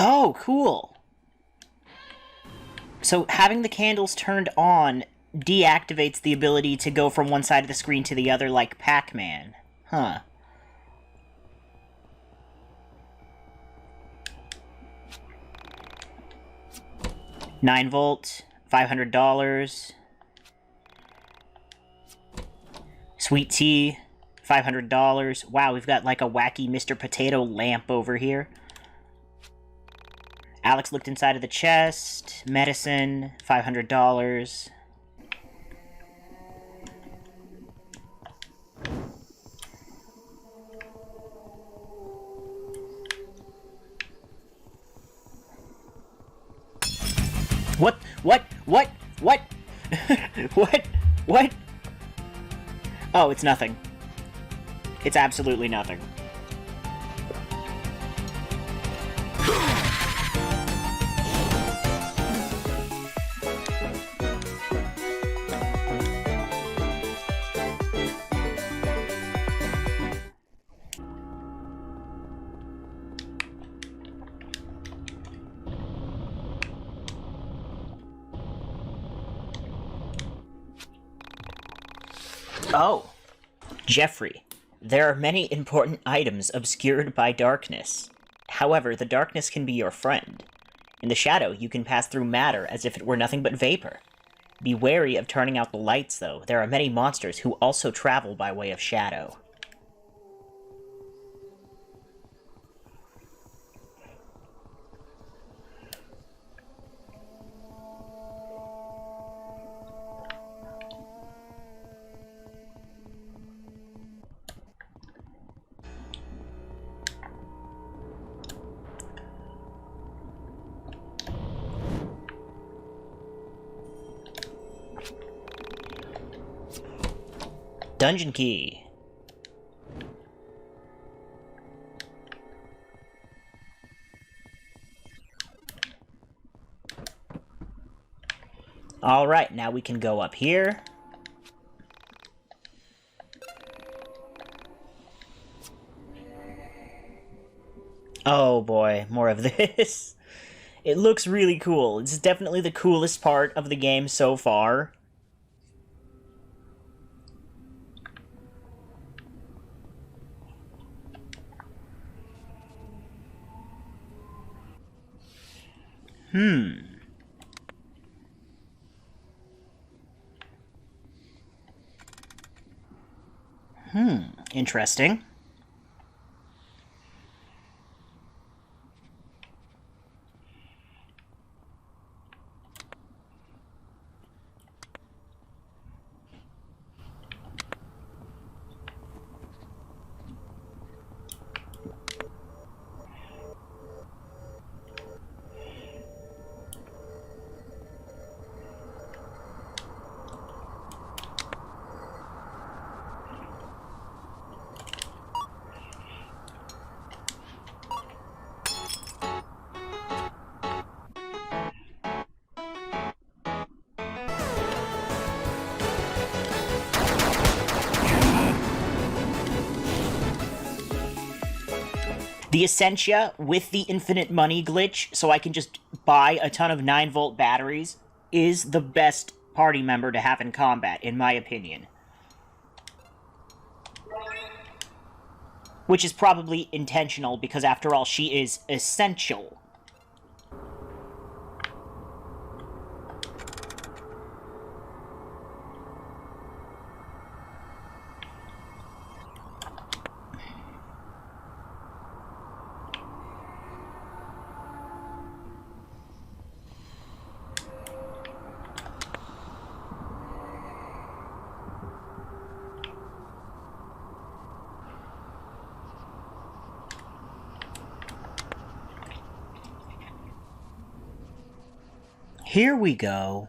Oh, cool. So having the candles turned on deactivates the ability to go from one side of the screen to the other like Pac-Man. Huh. $9 volt, $500. Sweet tea, $500. Wow, we've got like a wacky Mr. Potato lamp over here. Alex looked inside of the chest. Medicine, $500. What? What? What? What? What? What? Oh, it's nothing. It's absolutely nothing. Oh. Jeffrey, there are many important items obscured by darkness. However, the darkness can be your friend. In the shadow, you can pass through matter as if it were nothing but vapor. Be wary of turning out the lights, though. There are many monsters who also travel by way of shadow. Dungeon key. Alright, now we can go up here. Oh boy, more of this. It looks really cool. It's definitely the coolest part of the game so far. Interesting. The Essentia with the infinite money glitch, so I can just buy a ton of 9-volt batteries, is the best party member to have in combat, in my opinion. Which is probably intentional, because after all, she is essential. Here we go.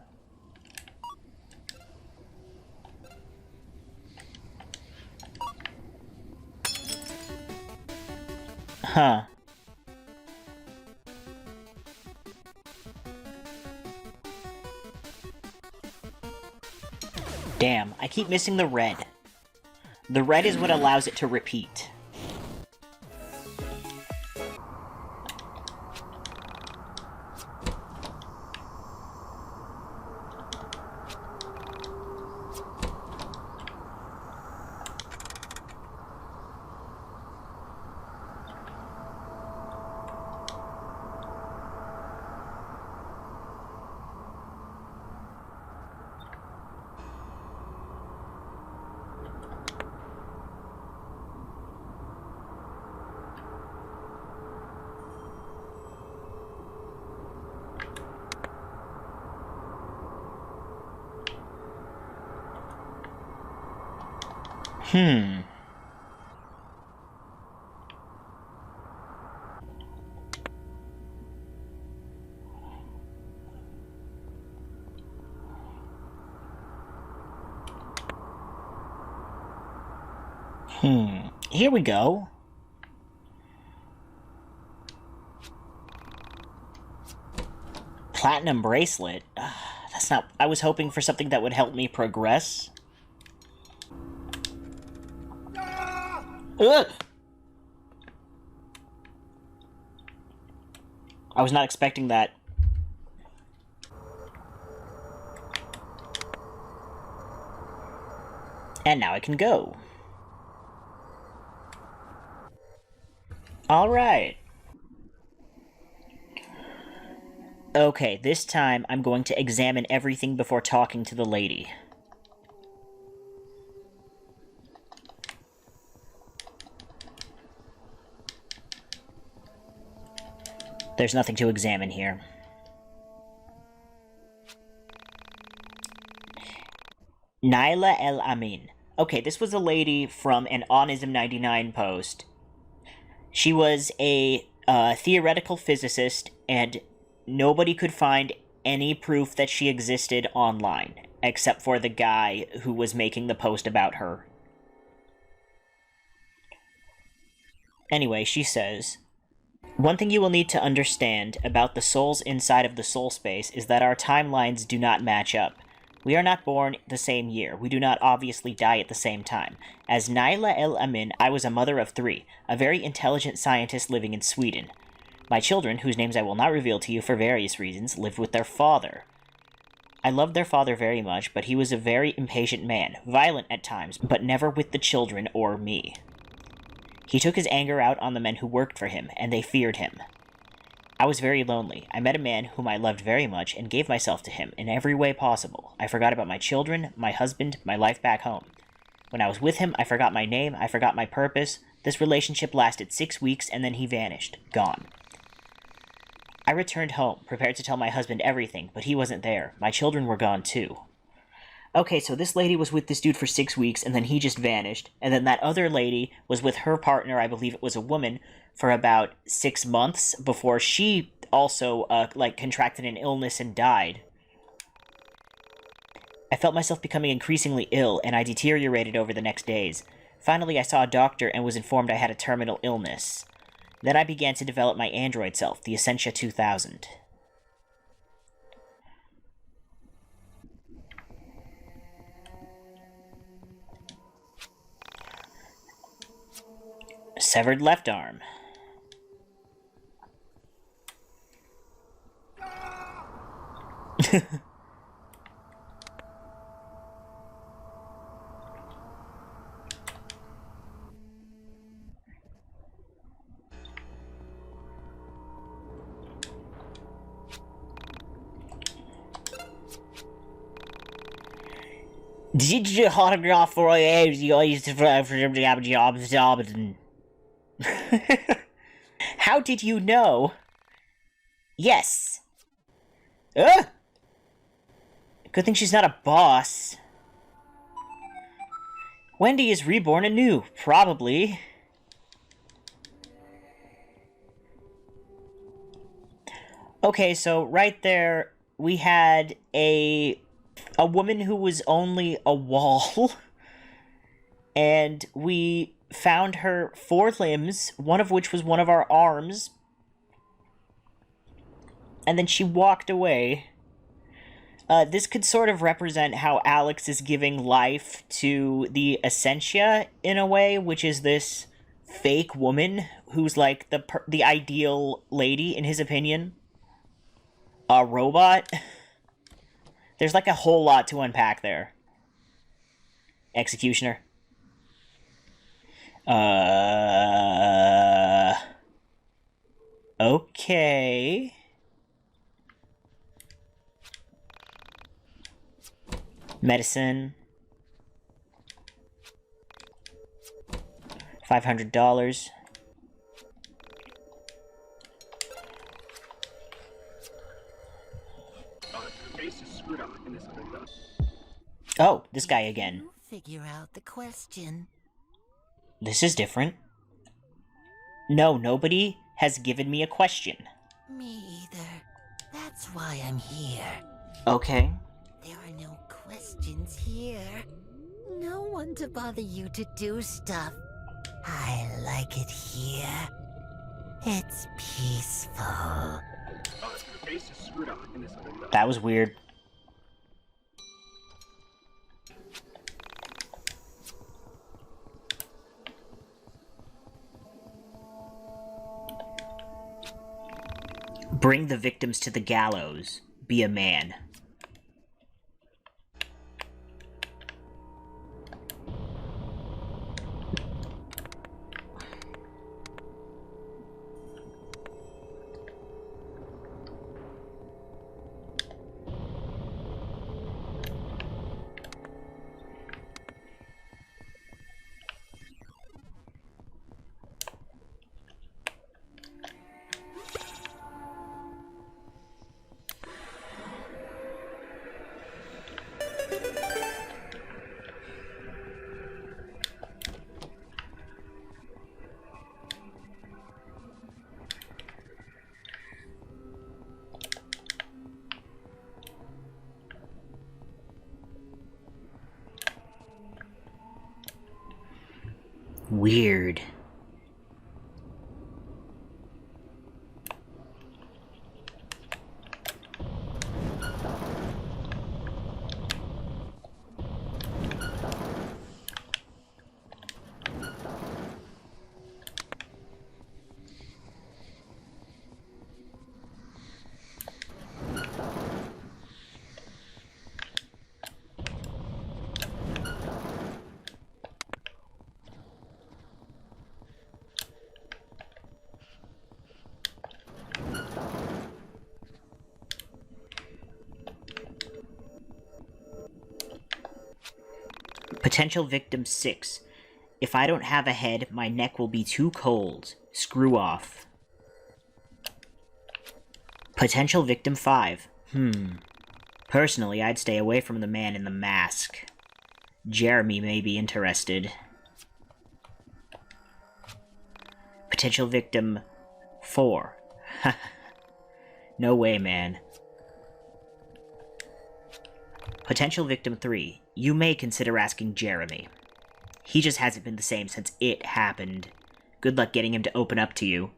Huh. Damn, I keep missing the red. The red is what allows it to repeat. Hmm. Here we go. Platinum bracelet? That's not... I was hoping for something that would help me progress. Ugh! I was not expecting that. And now I can go. Alright. Okay, this time I'm going to examine everything before talking to the lady. There's nothing to examine here. Naila El Amin. Okay, this was a lady from an Onism 99 post. She was a theoretical physicist, and nobody could find any proof that she existed online, except for the guy who was making the post about her. Anyway, she says, "One thing you will need to understand about the souls inside of the soul space is that our timelines do not match up. We are not born the same year. We do not obviously die at the same time. As Naila El Amin, I was a mother of 3, a very intelligent scientist living in Sweden. My children, whose names I will not reveal to you for various reasons, lived with their father. I loved their father very much, but he was a very impatient man, violent at times, but never with the children or me. He took his anger out on the men who worked for him, and they feared him. I was very lonely. I met a man whom I loved very much and gave myself to him in every way possible. I forgot about my children, my husband, my life back home. When I was with him, I forgot my name, I forgot my purpose. This relationship lasted 6 weeks, and then he vanished. Gone. I returned home, prepared to tell my husband everything, but he wasn't there. My children were gone too." Okay, so this lady was with this dude for 6 weeks, and then he just vanished. And then that other lady was with her partner, I believe it was a woman, for about 6 months before she also, contracted an illness and died. I felt myself becoming increasingly ill, and I deteriorated over the next days. Finally, I saw a doctor and was informed I had a terminal illness. Then I began to develop my android self, the Essentia 2000. Severed left arm. Did you autograph for How did you know? Yes. Good thing she's not a boss. Wendy is reborn anew, probably. Okay, so right there, we had a woman who was only a wall, and we found her 4 limbs, one of which was one of our arms, and then she walked away. This could sort of represent how Alex is giving life to the Essentia in a way, which is this fake woman who's like the ideal lady in his opinion. A robot. There's like a whole lot to unpack there. Executioner. Okay. Medicine. $500. Oh, this guy again. Figure out the question. This is different. No, nobody has given me a question. Me either. That's why I'm here. Okay. There are no questions here. No one to bother you to do stuff. I like it here. It's peaceful. That was weird. Bring the victims to the gallows. Be a man. Weird. Potential victim 6. If I don't have a head, my neck will be too cold. Screw off. Potential victim 5. Personally, I'd stay away from the man in the mask. Jeremy may be interested. Potential victim 4. No way, man. Potential victim 3. You may consider asking Jeremy. He just hasn't been the same since it happened. Good luck getting him to open up to you.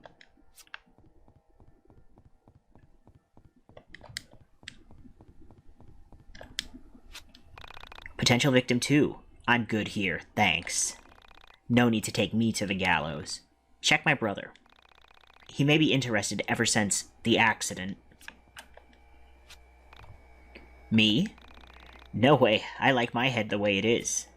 Potential victim 2. I'm good here, thanks. No need to take me to the gallows. Check my brother. He may be interested ever since the accident. Me? No way, I like my head the way it is.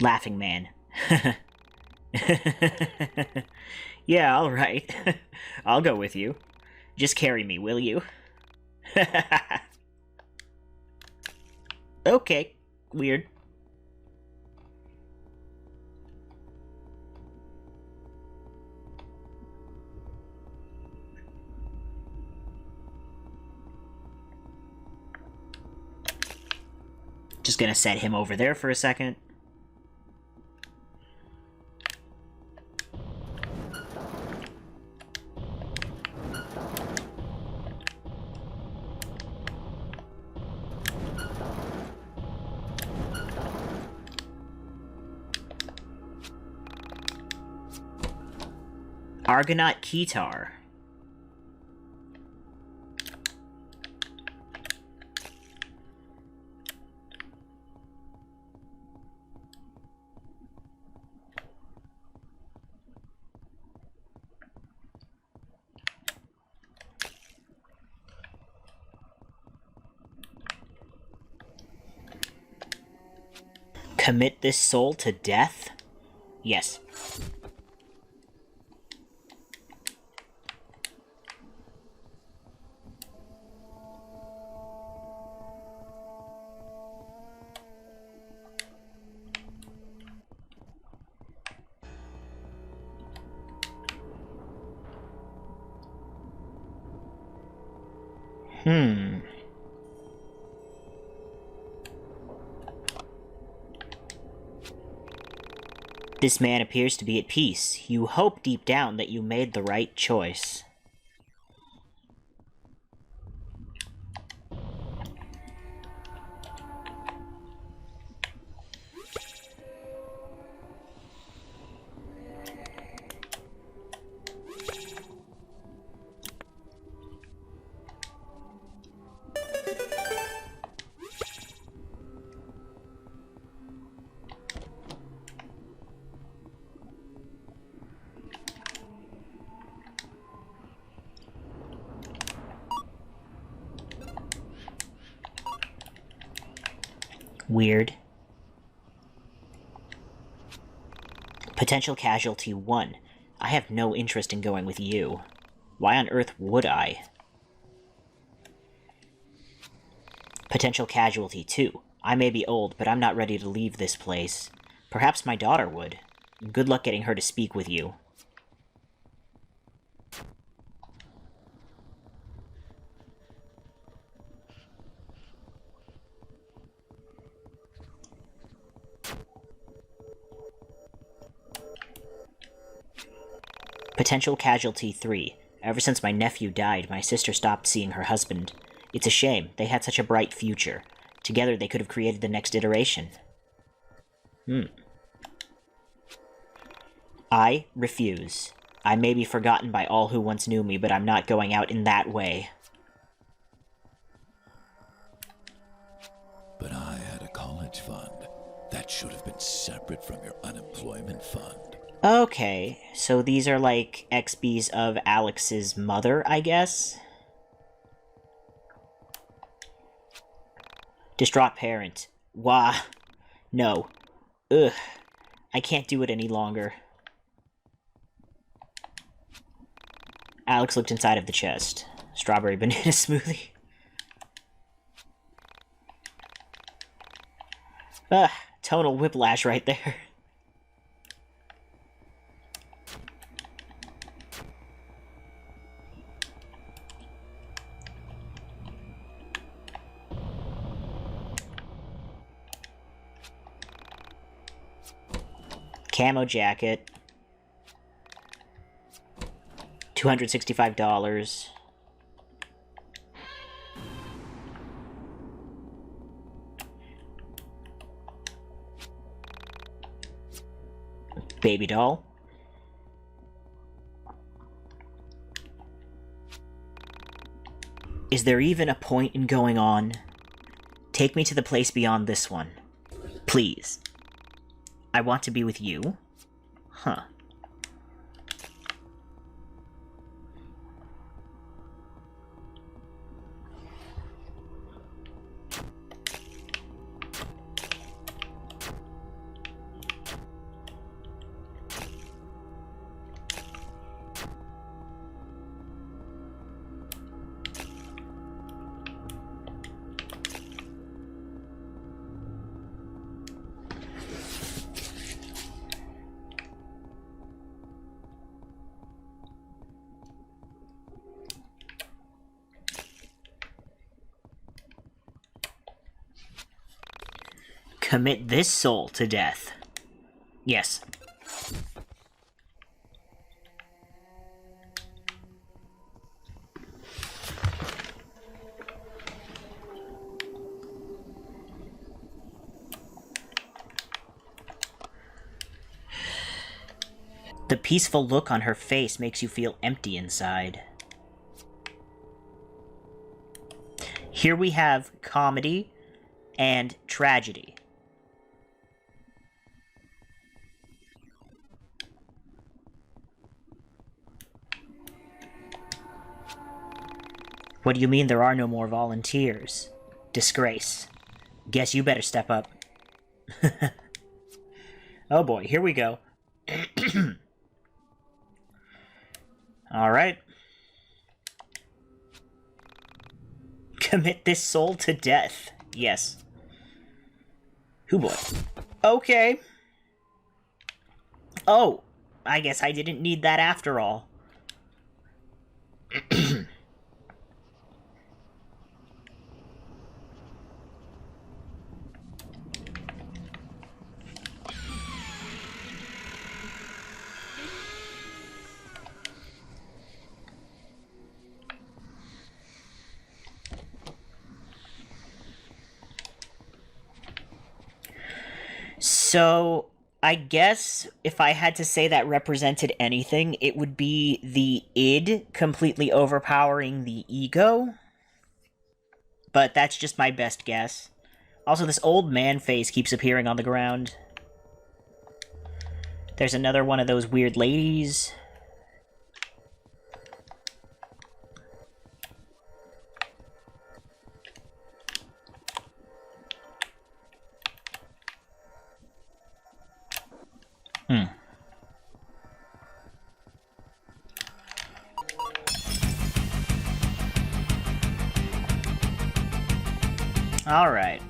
Laughing man. Yeah, alright. I'll go with you. Just carry me, will you? Okay, weird. Just gonna set him over there for a second. Argonaut Keytar. Commit this soul to death? Yes. This man appears to be at peace. You hope deep down that you made the right choice. Weird. Potential casualty 1. I have no interest in going with you. Why on earth would I? Potential casualty 2. I may be old, but I'm not ready to leave this place. Perhaps my daughter would. Good luck getting her to speak with you. Potential casualty 3. Ever since my nephew died, my sister stopped seeing her husband. It's a shame. They had such a bright future. Together they could have created the next iteration. I refuse. I may be forgotten by all who once knew me, but I'm not going out in that way. But I had a college fund. That should have been separate from your unemployment fund. Okay, so these are like XBs of Alex's mother, I guess? Distraught parent. Wah. No. Ugh. I can't do it any longer. Alex looked inside of the chest. Strawberry banana smoothie. Ugh. Tonal whiplash right there. Camo jacket. $265. Baby doll. Is there even a point in going on? Take me to the place beyond this one. Please. I want to be with you? Huh. Commit this soul to death. Yes. The peaceful look on her face makes you feel empty inside. Here we have comedy and tragedy. What do you mean there are no more volunteers? Disgrace. Guess you better step up. Oh boy, here we go. Alright. Commit this soul to death. Yes. Hoo boy. Okay. Oh, I guess I didn't need that after all. So, I guess if I had to say that represented anything, it would be the id completely overpowering the ego. But that's just my best guess. Also, this old man face keeps appearing on the ground. There's another one of those weird ladies. Alright.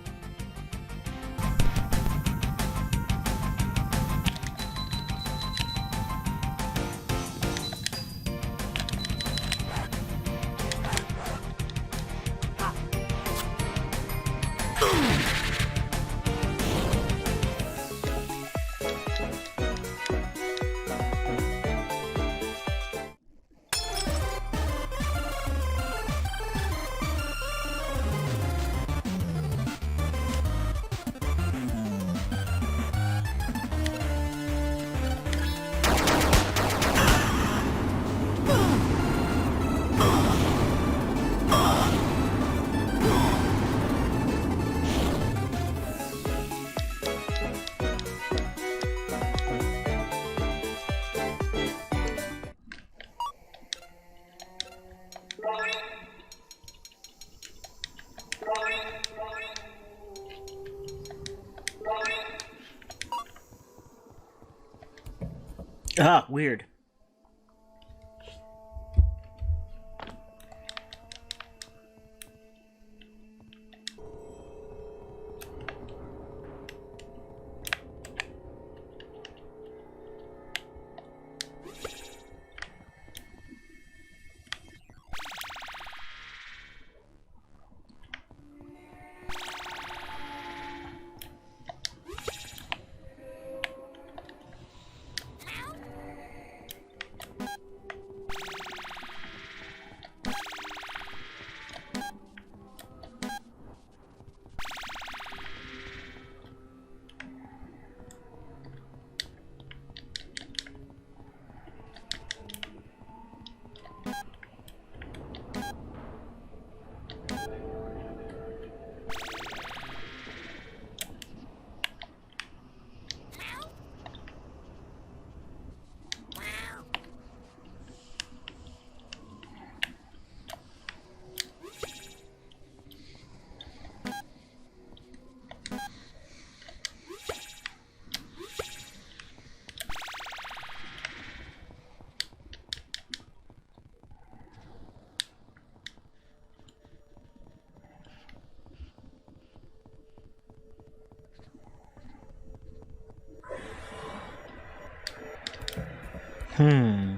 Ah, weird. Hmm.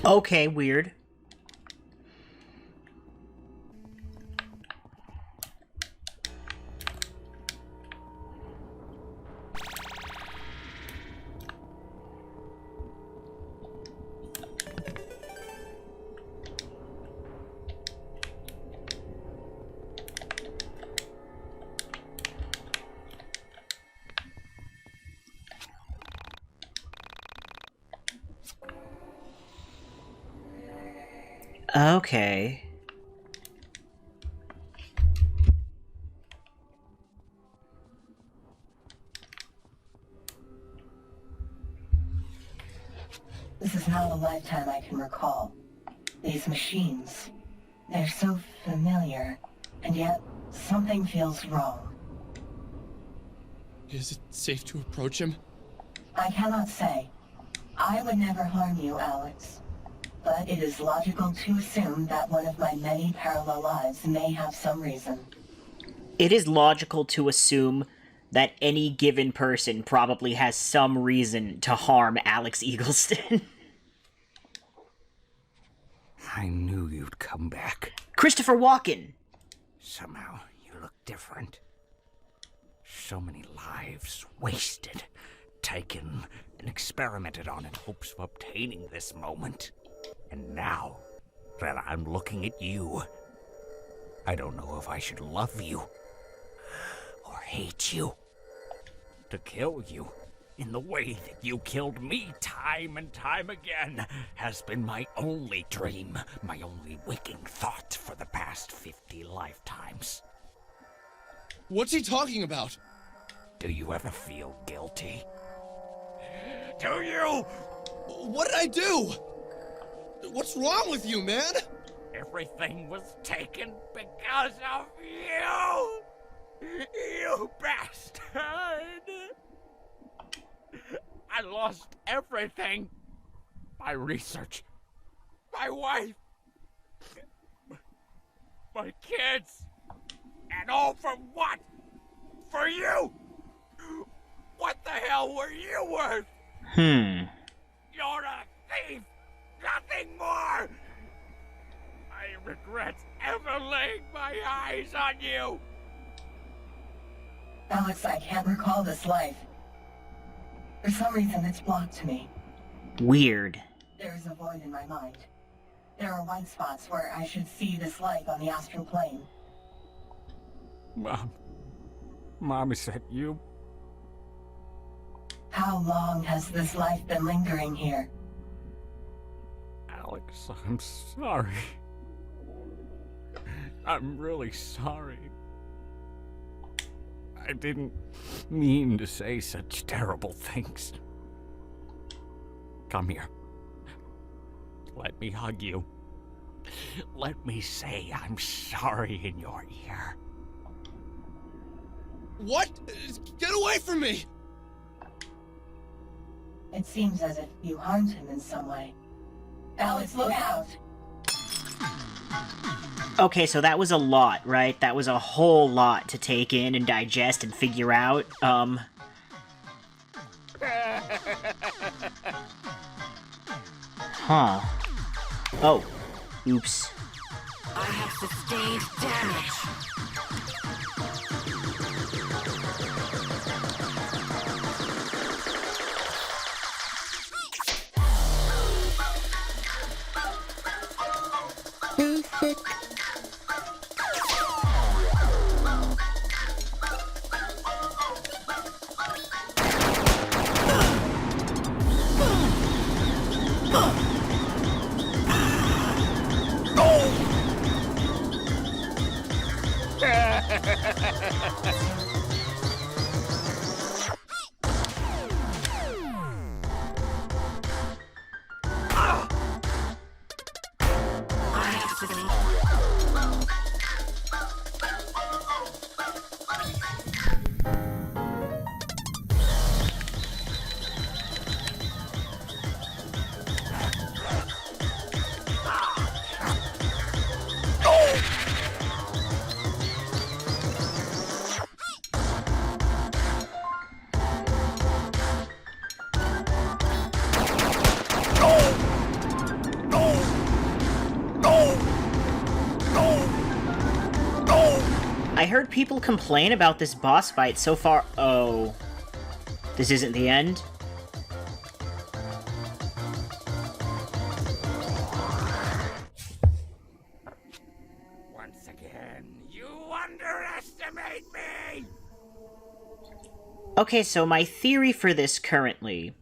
Okay, weird. Okay. This is not a lifetime I can recall. These machines, they're so familiar, and yet something feels wrong. Is it safe to approach him? I cannot say. I would never harm you, Alex. But it is logical to assume that one of my many parallel lives may have some reason. It is logical to assume that any given person probably has some reason to harm Alex Eagleston. I knew you'd come back. Christopher Walken! Somehow, you look different. So many lives wasted, taken, and experimented on in hopes of obtaining this moment. And now that I'm looking at you, I don't know if I should love you or hate you. To kill you in the way that you killed me time and time again has been my only dream, my only waking thought for the past 50 lifetimes. What's he talking about? Do you ever feel guilty? Do you? What did I do? What's wrong with you, man? Everything was taken because of you! You bastard! I lost everything. My research, my wife, my kids, and all for what? For you! What the hell were you worth? You're a thief! Nothing more! I regret ever laying my eyes on you! Alex, I can't recall this life. For some reason, it's blocked to me. Weird. There is a void in my mind. There are white spots where I should see this life on the astral plane. Mom, is that you? How long has this life been lingering here? Alex, I'm sorry. I'm really sorry. I didn't mean to say such terrible things. Come here. Let me hug you. Let me say I'm sorry in your ear. What? Get away from me! It seems as if you harmed him in some way. Alex, look out! Okay, so that was a lot, right? That was a whole lot to take in and digest and figure out. Huh. Oh. Oops. I have sustained damage. I heard people complain about this boss fight so far. Oh. This isn't the end? Once again, you underestimate me! Okay, so my theory for this currently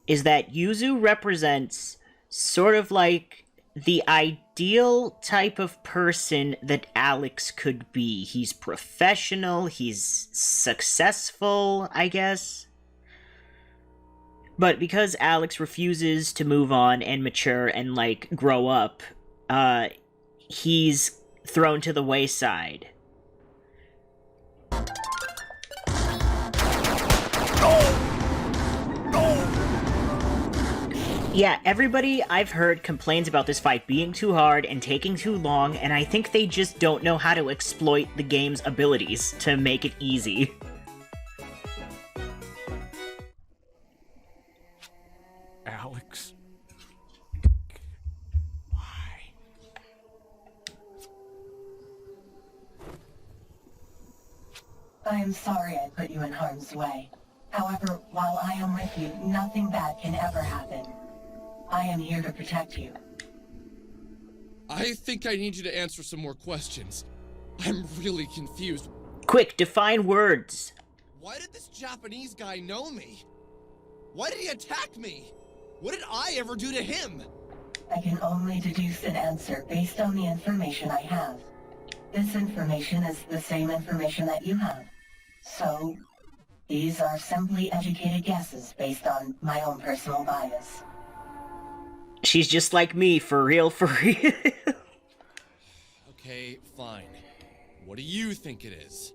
is that Yuzu represents sort of like the ideal type of person that Alex could be. He's professional, he's successful, I guess. But because Alex refuses to move on and mature and, like, grow up, he's thrown to the wayside. Yeah, everybody I've heard complains about this fight being too hard and taking too long, and I think they just don't know how to exploit the game's abilities to make it easy. Alex? Why? I am sorry I put you in harm's way. However, while I am with you, nothing bad can ever happen. I am here to protect you. I think I need you to answer some more questions. I'm really confused. Quick, define words. Why did this Japanese guy know me? Why did he attack me? What did I ever do to him? I can only deduce an answer based on the information I have. This information is the same information that you have. So, these are simply educated guesses based on my own personal bias. She's just like me, for real, for real. Okay, fine. What do you think it is?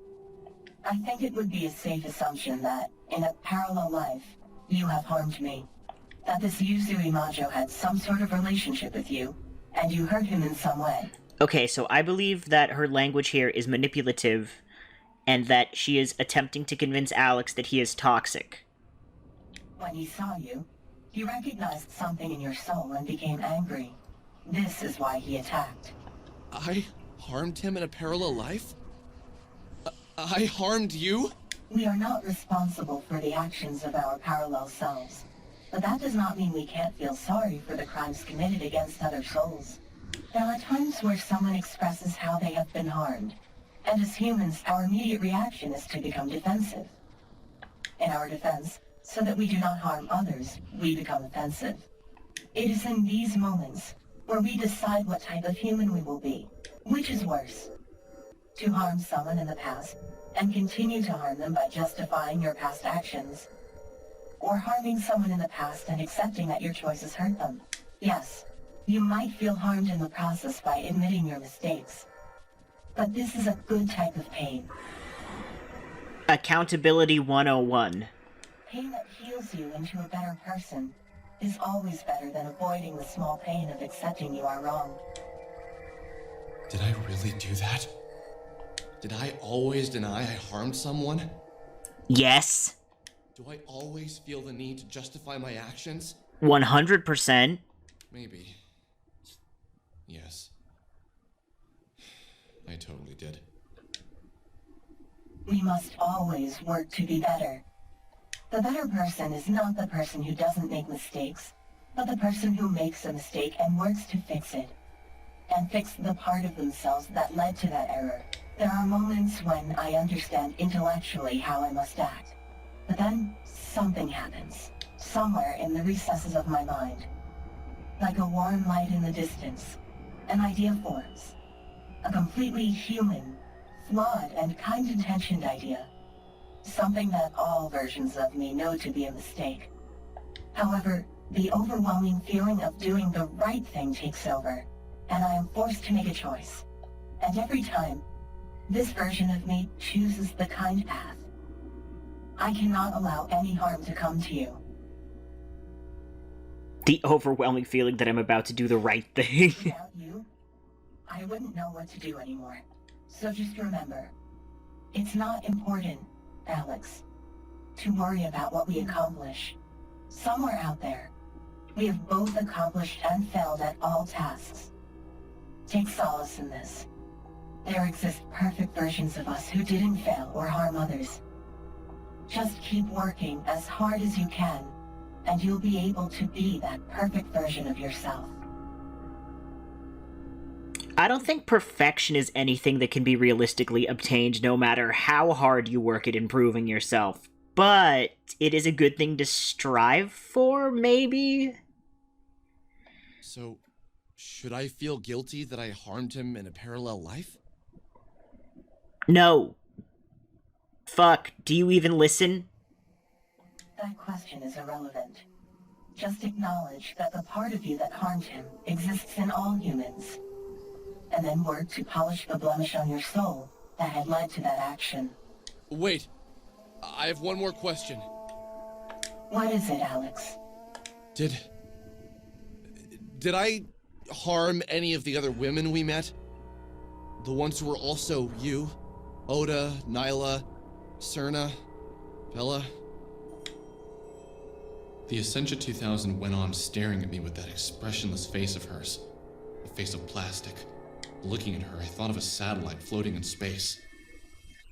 I think it would be a safe assumption that, in a parallel life, you have harmed me. That this Yuzu Imajo had some sort of relationship with you, and you hurt him in some way. Okay, so I believe that her language here is manipulative, and that she is attempting to convince Alex that he is toxic. When he saw you, he recognized something in your soul and became angry. This is why he attacked. I harmed him in a parallel life? I harmed you? We are not responsible for the actions of our parallel selves. But that does not mean we can't feel sorry for the crimes committed against other souls. There are times where someone expresses how they have been harmed. And as humans, our immediate reaction is to become defensive. In our defense, so that we do not harm others, we become offensive. It is in these moments where we decide what type of human we will be. Which is worse? To harm someone in the past, and continue to harm them by justifying your past actions. Or harming someone in the past and accepting that your choices hurt them. Yes, you might feel harmed in the process by admitting your mistakes. But this is a good type of pain. Accountability 101. Pain that heals you into a better person is always better than avoiding the small pain of accepting you are wrong. Did I really do that? Did I always deny I harmed someone? Yes. Do I always feel the need to justify my actions? 100%. Maybe. Yes. I totally did. We must always work to be better. The better person is not the person who doesn't make mistakes, but the person who makes a mistake and works to fix it. And fix the part of themselves that led to that error. There are moments when I understand intellectually how I must act. But then, something happens. Somewhere in the recesses of my mind. Like a warm light in the distance, an idea forms. A completely human, flawed, and kind-intentioned idea. Something that all versions of me know to be a mistake. However, the overwhelming feeling of doing the right thing takes over, and I am forced to make a choice. And every time, this version of me chooses the kind path. I cannot allow any harm to come to you. The overwhelming feeling that I'm about to do the right thing. Without you, I wouldn't know what to do anymore. So just remember, it's not important, Alex, to worry about what we accomplish. Somewhere out there, we have both accomplished and failed at all tasks. Take solace in this. There exist perfect versions of us who didn't fail or harm others. Just keep working as hard as you can, and you'll be able to be that perfect version of yourself. I don't think perfection is anything that can be realistically obtained no matter how hard you work at improving yourself. But it is a good thing to strive for, maybe? So, should I feel guilty that I harmed him in a parallel life? No. Fuck, do you even listen? That question is irrelevant. Just acknowledge that the part of you that harmed him exists in all humans, and then work to polish the blemish on your soul that had led to that action. Wait, I have one more question. What is it, Alex? Did I harm any of the other women we met? The ones who were also you? Oda, Nyla, Serna, Bella? The Essentia 2000 went on staring at me with that expressionless face of hers. A face of plastic. Looking at her, I thought of a satellite floating in space.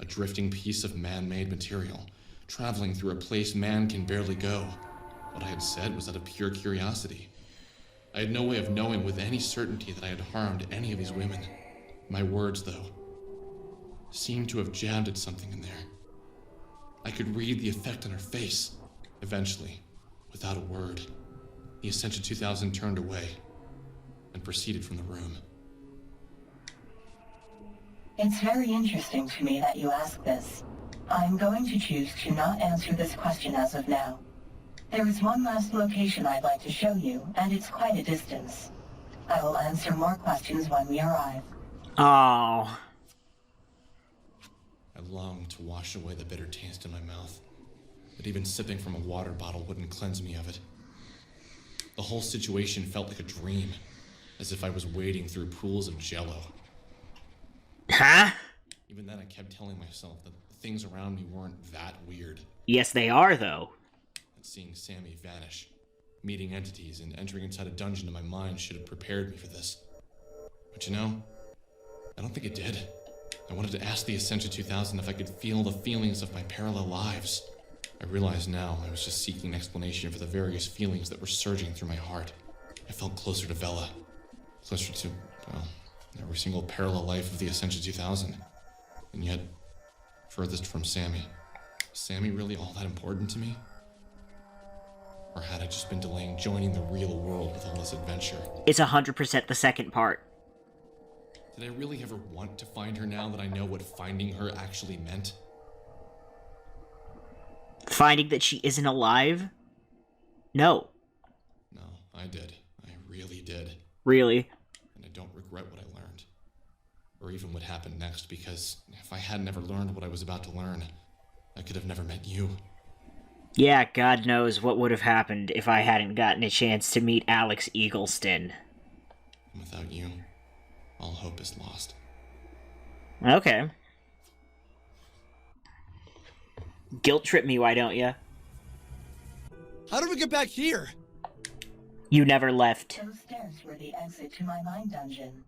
A drifting piece of man-made material, traveling through a place man can barely go. What I had said was out of pure curiosity. I had no way of knowing with any certainty that I had harmed any of these women. My words, though, seemed to have jabbed at something in there. I could read the effect on her face. Eventually, without a word, the Ascension 2000 turned away and proceeded from the room. It's very interesting to me that you ask this. I'm going to choose to not answer this question as of now. There is one last location I'd like to show you, and it's quite a distance. I will answer more questions when we arrive. Oh. I longed to wash away the bitter taste in my mouth, but even sipping from a water bottle wouldn't cleanse me of it. The whole situation felt like a dream, as if I was wading through pools of jello. Huh? Even then, I kept telling myself that the things around me weren't that weird. Yes, they are, though. And seeing Sammy vanish, meeting entities, and entering inside a dungeon in my mind should have prepared me for this. But you know, I don't think it did. I wanted to ask the Ascension 2000 if I could feel the feelings of my parallel lives. I realize now I was just seeking an explanation for the various feelings that were surging through my heart. I felt closer to Bella, closer to, well, every single parallel life of the Ascension 2000. And yet, furthest from Sammy. Was Sammy really all that important to me? Or had I just been delaying joining the real world with all this adventure? It's 100% the second part. Did I really ever want to find her now that I know what finding her actually meant? Finding that she isn't alive? No. No, I did. I really did. Really? And I don't regret what I learned. Or even what happened next, because if I had never learned what I was about to learn, I could have never met you. Yeah, God knows what would have happened if I hadn't gotten a chance to meet Alex Eagleston. And without you, all hope is lost. Okay. Guilt trip me, why don't you? How did we get back here? You never left. Those stairs were the exit to my mind dungeon.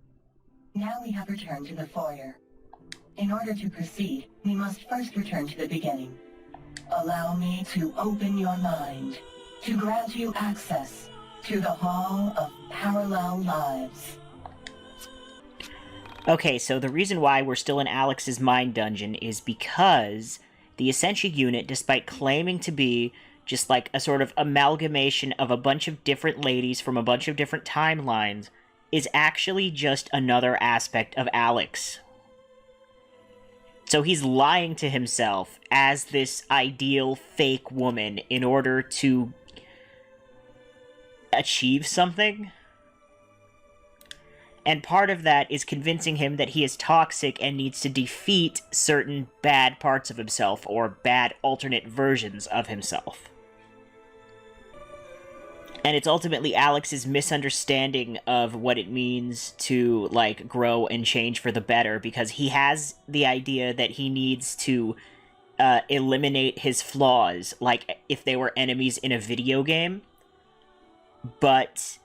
Now we have returned to the foyer. In order to proceed, we must first return to the beginning. Allow me to open your mind, to grant you access to the Hall of Parallel Lives. Okay, so the reason why we're still in Alex's mind dungeon is because the Essentia unit, despite claiming to be just like a sort of amalgamation of a bunch of different ladies from a bunch of different timelines, is actually just another aspect of Alex. So he's lying to himself as this ideal fake woman in order to achieve something. And part of that is convincing him that he is toxic and needs to defeat certain bad parts of himself, or bad alternate versions of himself. And it's ultimately Alex's misunderstanding of what it means to, like, grow and change for the better, because he has the idea that he needs to eliminate his flaws, like if they were enemies in a video game. But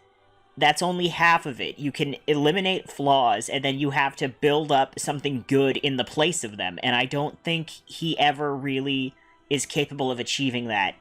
that's only half of it. You can eliminate flaws, and then you have to build up something good in the place of them, and I don't think he ever really is capable of achieving that